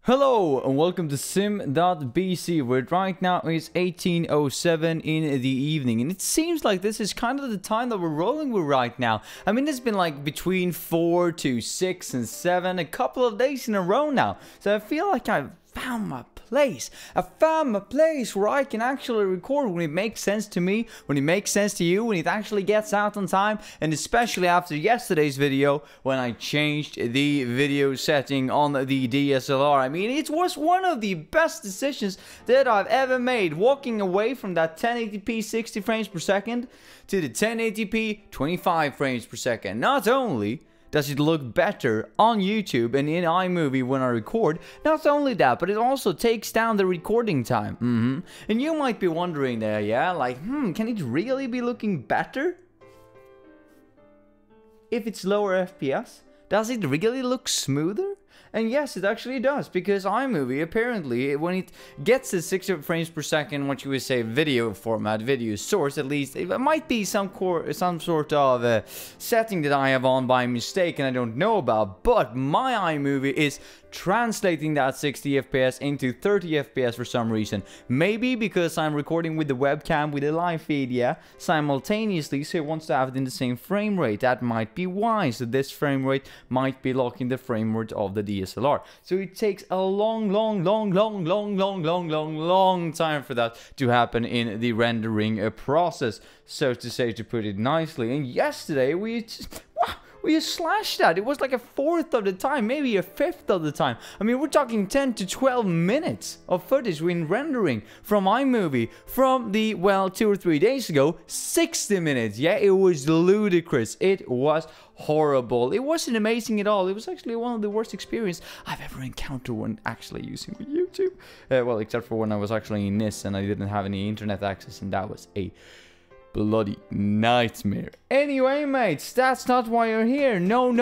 Hello and welcome to Sim.bc, where right now is 18:07 in the evening, and it seems like this is kind of the time that we're rolling with right now. I mean, it's been like between 4 to 6 and 7, a couple of days in a row now, so I feel like I've found my place. I found my place where I can actually record when it makes sense to me, when it makes sense to you, when it actually gets out on time, and especially after yesterday's video when I changed the video setting on the DSLR. I mean, it was one of the best decisions that I've ever made, walking away from that 1080p 60 frames per second to the 1080p 25 frames per second. Not only does it look better on YouTube and in iMovie when I record? Not only that, but it also takes down the recording time. And you might be wondering there, yeah, like, can it really be looking better if it's lower FPS? Does it really look smoother? And yes, it actually does, because iMovie, apparently, when it gets to 60 frames per second, what you would say video format, video source, at least, it might be some sort of setting that I have on by mistake and I don't know about, but my iMovie is translating that 60 FPS into 30 FPS for some reason. Maybe because I'm recording with the webcam with a live feed, yeah, simultaneously, so it wants to have it in the same frame rate. That might be why. So this frame rate might be locking the frame rate of the DSLR. So it takes a long time for that to happen in the rendering process, so to say, to put it nicely. And yesterday we slashed that. It was like a fourth of the time, maybe a fifth of the time. I mean, we're talking 10 to 12 minutes of footage when rendering from iMovie from the, well, 2 or 3 days ago, 60 minutes. Yeah, it was ludicrous. It was horrible. It wasn't amazing at all. It was actually one of the worst experiences I've ever encountered when actually using YouTube. Well, except for when I was actually in NIS and I didn't have any internet access, and that was a bloody nightmare. Anyway, mates, that's not why you're here. No.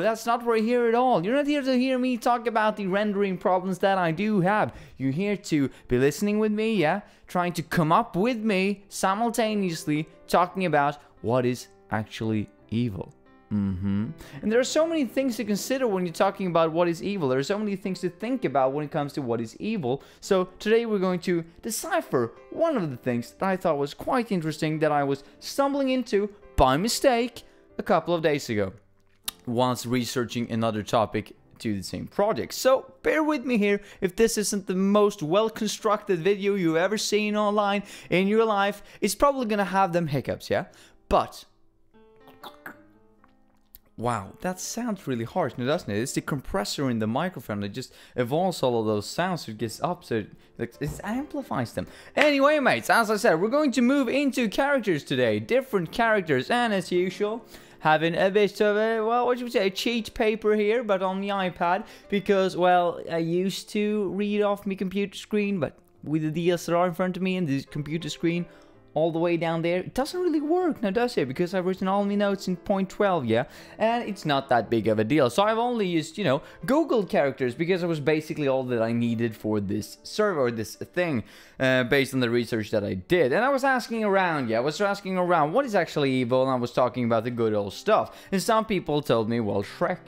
That's not why you're here at all. You're not here to hear me talk about the rendering problems that I do have. You're here to be listening with me, yeah? Trying to come up with me simultaneously talking about what is actually evil. And there are so many things to consider when you're talking about what is evil. There are so many things to think about when it comes to what is evil. So today we're going to decipher one of the things that I thought was quite interesting that I was stumbling into by mistake a couple of days ago whilst researching another topic to the same project. So bear with me here if this isn't the most well-constructed video you've ever seen online in your life. It's probably gonna have them hiccups, yeah? But wow, that sounds really harsh, now doesn't it? It's the compressor in the microphone that just evolves all of those sounds, so it gets up, so it amplifies them. Anyway, mates, as I said, we're going to move into characters today. Different characters, and as usual, having a bit of a, well, what you would say, a cheat paper here, but on the iPad, because, well, I used to read off my computer screen, but with the DSLR in front of me and the computer screen all the way down there, it doesn't really work now, does it? Because I've written all my notes in point 12, yeah? And it's not that big of a deal. So I've only used, you know, Google characters, because it was basically all that I needed for this server, or this thing, based on the research that I did. And I was asking around, yeah, I was asking around what is actually evil, and I was talking about the good old stuff. And some people told me, well, Shrek,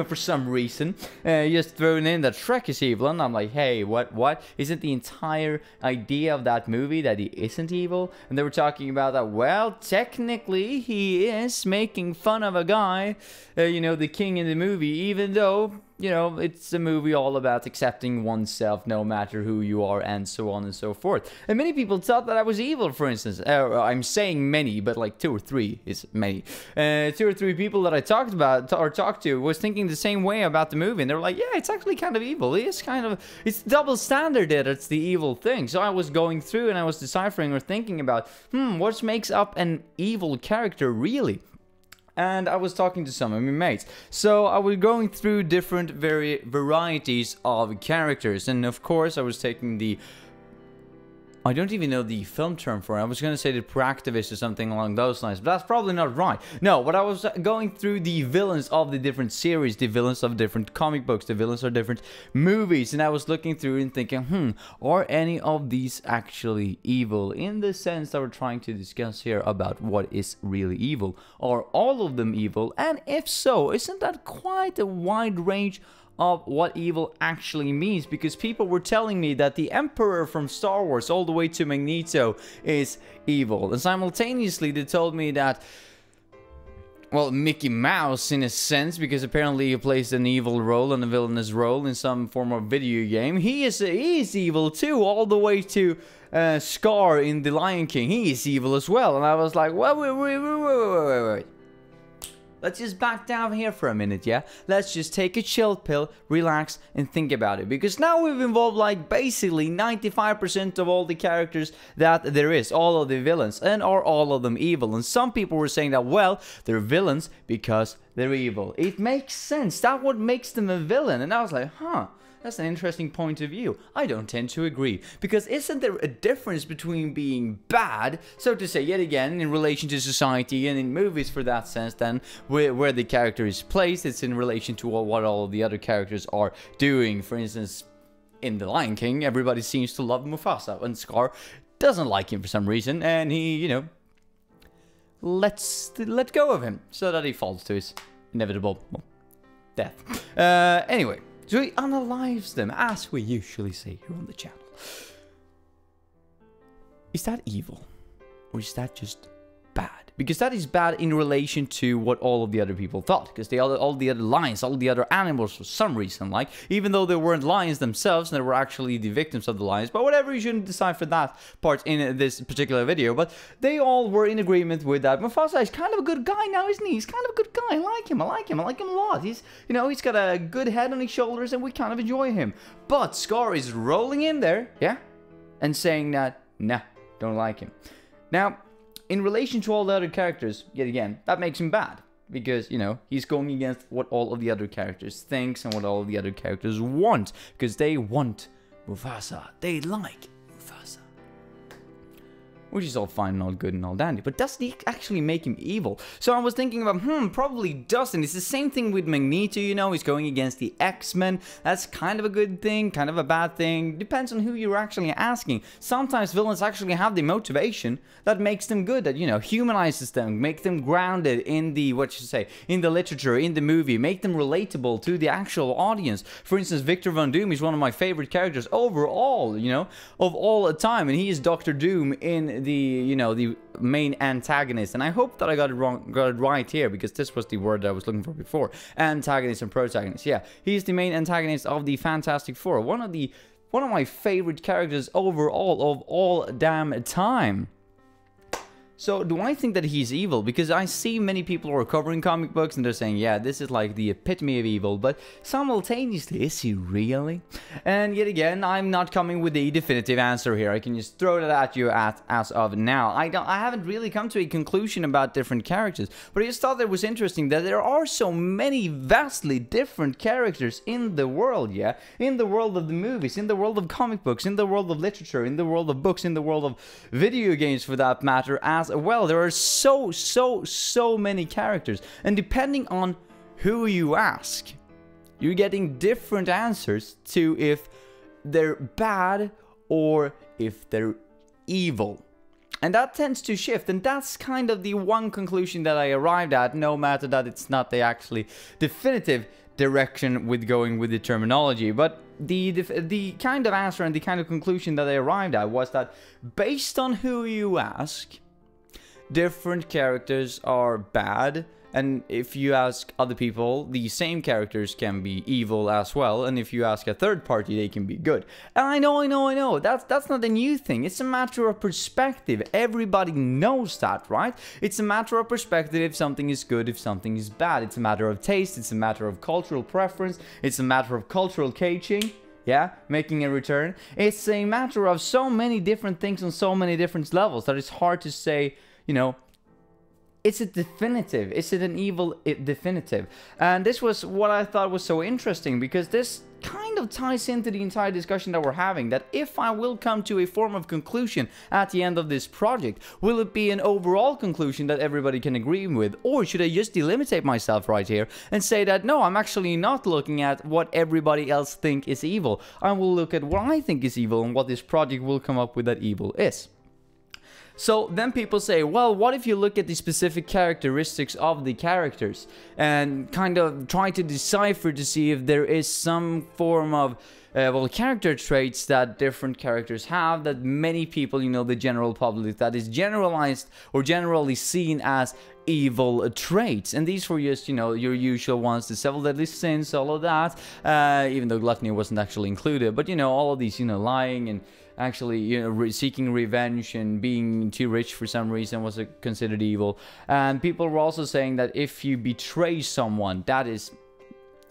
for some reason, just thrown in that Shrek is evil. And I'm like, hey, what? Isn't the entire idea of that movie that he isn't evil? And they were talking about that, well, technically he is making fun of a guy, you know, the king in the movie, even though, you know, it's a movie all about accepting oneself no matter who you are, and so on and so forth. And many people thought that I was evil, for instance. I'm saying many, but like 2 or 3 is many. 2 or 3 people that I talked to was thinking the same way about the movie, and they were like, yeah, it's actually kind of evil. It's kind of, it's double standard that it's the evil thing. So I was going through and I was deciphering or thinking about, what makes up an evil character really? And I was talking to some of my mates. So I was going through different varieties of characters. And of course I was taking the, I don't even know the film term for it. I was going to say the proactivist or something along those lines, but that's probably not right. No, but I was going through the villains of the different series, the villains of different comic books, the villains of different movies, and I was looking through and thinking, are any of these actually evil in the sense that we're trying to discuss here about what is really evil? Are all of them evil? And if so, isn't that quite a wide range of what evil actually means, because people were telling me that the Emperor from Star Wars all the way to Magneto is evil, and simultaneously they told me that, well, Mickey Mouse in a sense, because apparently he plays an evil role and a villainous role in some form of video game. He is evil too, all the way to Scar in The Lion King. He is evil as well. And I was like, well, wait. Let's just back down here for a minute, yeah? Let's just take a chill pill, relax, and think about it. Because now we've involved like basically 95% of all the characters that there is. All of the villains. And are all of them evil? And some people were saying that, well, they're villains because they're evil. It makes sense. That's what makes them a villain. And I was like, huh. That's an interesting point of view. I don't tend to agree. Because isn't there a difference between being bad, so to say, yet again, in relation to society and in movies for that sense, then where the character is placed, it's in relation to what all of the other characters are doing. For instance, in The Lion King, everybody seems to love Mufasa, and Scar doesn't like him for some reason, and he, you know, let go of him, so that he falls to his inevitable, well, death. Anyway. So he unalives them, as we usually say here on the channel. Is that evil? Or is that just bad? Because that is bad in relation to what all of the other people thought. Because all the other lions, all the other animals, for some reason, like, even though they weren't lions themselves, they were actually the victims of the lions. But whatever, you shouldn't decide for that part in this particular video. But they all were in agreement with that. Mufasa is kind of a good guy now, isn't he? He's kind of a good guy. I like him. I like him a lot. He's, you know, he's got a good head on his shoulders, and we kind of enjoy him. But Scar is rolling in there, yeah, and saying that, nah, don't like him. Now, in relation to all the other characters, yet again, that makes him bad. Because, you know, he's going against what all of the other characters think and what all of the other characters want. Because they want Mufasa. They like Mufasa. Which is all fine and all good and all dandy. But does he actually make him evil? So I was thinking about, probably doesn't. It's the same thing with Magneto, you know. He's going against the X-Men. That's kind of a good thing, kind of a bad thing. Depends on who you're actually asking. Sometimes villains actually have the motivation that makes them good, that, you know, humanizes them, make them grounded in the, in the literature, in the movie, make them relatable to the actual audience. For instance, Victor Von Doom is one of my favorite characters overall, you know, of all time. And he is Dr. Doom in the, you know, the main antagonist, and I hope that I got it right here, because this was the word that I was looking for before. Antagonist and protagonist. Yeah, he's the main antagonist of the Fantastic Four. One of my favorite characters overall of all damn time. So, do I think that he's evil? Because I see many people who are covering comic books and they're saying, yeah, this is like the epitome of evil, but simultaneously, is he really? And yet again, I'm not coming with a definitive answer here. I can just throw that at you as of now. I haven't really come to a conclusion about different characters, but I just thought that it was interesting that there are so many vastly different characters in the world, yeah? In the world of the movies, in the world of comic books, in the world of literature, in the world of books, in the world of video games for that matter, as well. There are so many characters, and depending on who you ask, you're getting different answers to if they're bad or if they're evil. And that tends to shift, and that's kind of the one conclusion that I arrived at, no matter that it's not the actually definitive direction with going with the terminology. But the kind of answer and the kind of conclusion that I arrived at was that based on who you ask, different characters are bad, and if you ask other people, the same characters can be evil as well, and if you ask a third party, they can be good. And I know, that's not a new thing. It's a matter of perspective. Everybody knows that, right? It's a matter of perspective if something is good, if something is bad. It's a matter of taste, it's a matter of cultural preference, it's a matter of cultural caging. Yeah, making a return. It's a matter of so many different things on so many different levels that it's hard to say, you know, is it definitive? Is it an evil definitive? And this was what I thought was so interesting, because this kind of ties into the entire discussion that we're having, that if I will come to a form of conclusion at the end of this project, will it be an overall conclusion that everybody can agree with, or should I just delimitate myself right here and say that no, I'm actually not looking at what everybody else think is evil. I will look at what I think is evil and what this project will come up with that evil is. So then people say, well, what if you look at the specific characteristics of the characters and kind of try to decipher to see if there is some form of well, character traits that different characters have that many people, you know, the general public, that is generalized or generally seen as evil traits. And these were just, you know, your usual ones, the several deadly sins, all of that, even though gluttony wasn't actually included. But, you know, all of these, you know, lying and actually, you know, seeking revenge and being too rich for some reason was considered evil. And people were also saying that if you betray someone,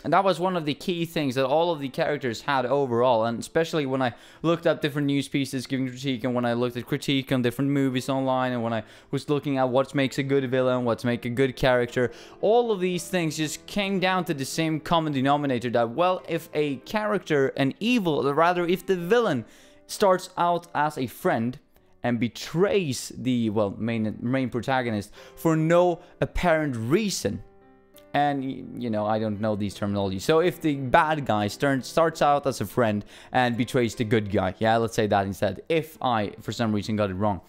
and that was one of the key things that all of the characters had overall. And especially when I looked up different news pieces giving critique, and when I looked at critique on different movies online, and when I was looking at what makes a good villain, what makes a good character, all of these things just came down to the same common denominator that, well, if a character, an evil, or rather if the villain starts out as a friend and betrays the, well, main protagonist for no apparent reason. And, you know, I don't know these terminologies. So if the bad guy starts out as a friend and betrays the good guy, yeah, let's say that instead. If I, for some reason, got it wrong,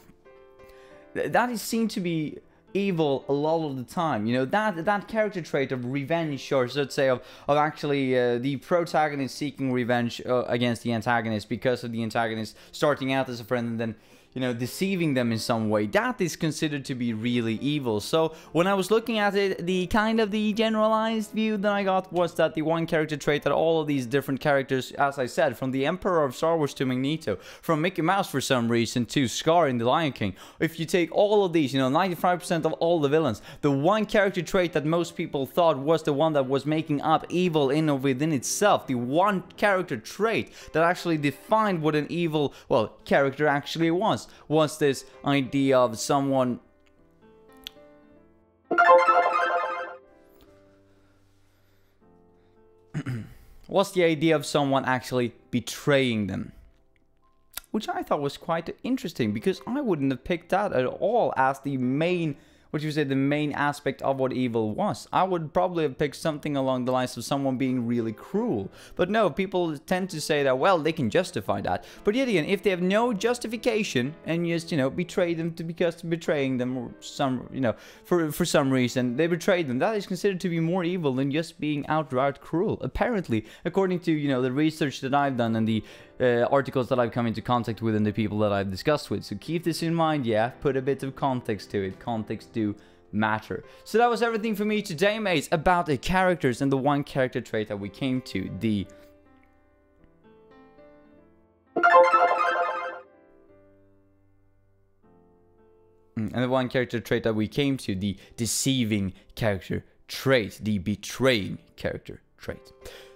that is seen to be evil a lot of the time. You know, that character trait of revenge, or so to say, of actually the protagonist seeking revenge against the antagonist because of the antagonist starting out as a friend and then, you know, deceiving them in some way, that is considered to be really evil. So when I was looking at it, the generalized view that I got was that the one character trait that all of these different characters, as I said, from the Emperor of Star Wars to Magneto, from Mickey Mouse for some reason to Scar in The Lion King, if you take all of these, you know, 95% of all the villains, the one character trait that most people thought was the one that was making up evil in or within itself, the one character trait that actually defined what an evil, well, character actually was this idea of someone actually betraying them, which I thought was quite interesting, because I wouldn't have picked that at all as the main, what you say, the main aspect of what evil was. I would probably have picked something along the lines of someone being really cruel. But no, people tend to say that, well, they can justify that. But yet again, if they have no justification and just, you know, betray them because betraying them, or some, you know, for some reason they betrayed them, that is considered to be more evil than just being outright cruel. Apparently, according to, you know, the research that I've done and the articles that I've come into contact with and the people that I've discussed with. So keep this in mind, yeah, put a bit of context to it. Context do matter. So that was everything for me today, mates, about the characters and the one character trait that we came to, the deceiving character trait, the betraying character trait.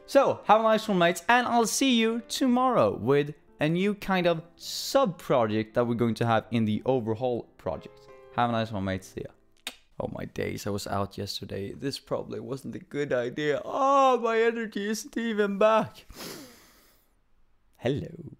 So, have a nice one, mates, and I'll see you tomorrow with a new kind of sub-project that we're going to have in the overhaul project. Have a nice one, mates. See ya. Oh, my days. I was out yesterday. This probably wasn't a good idea. Oh, my energy isn't even back. Hello.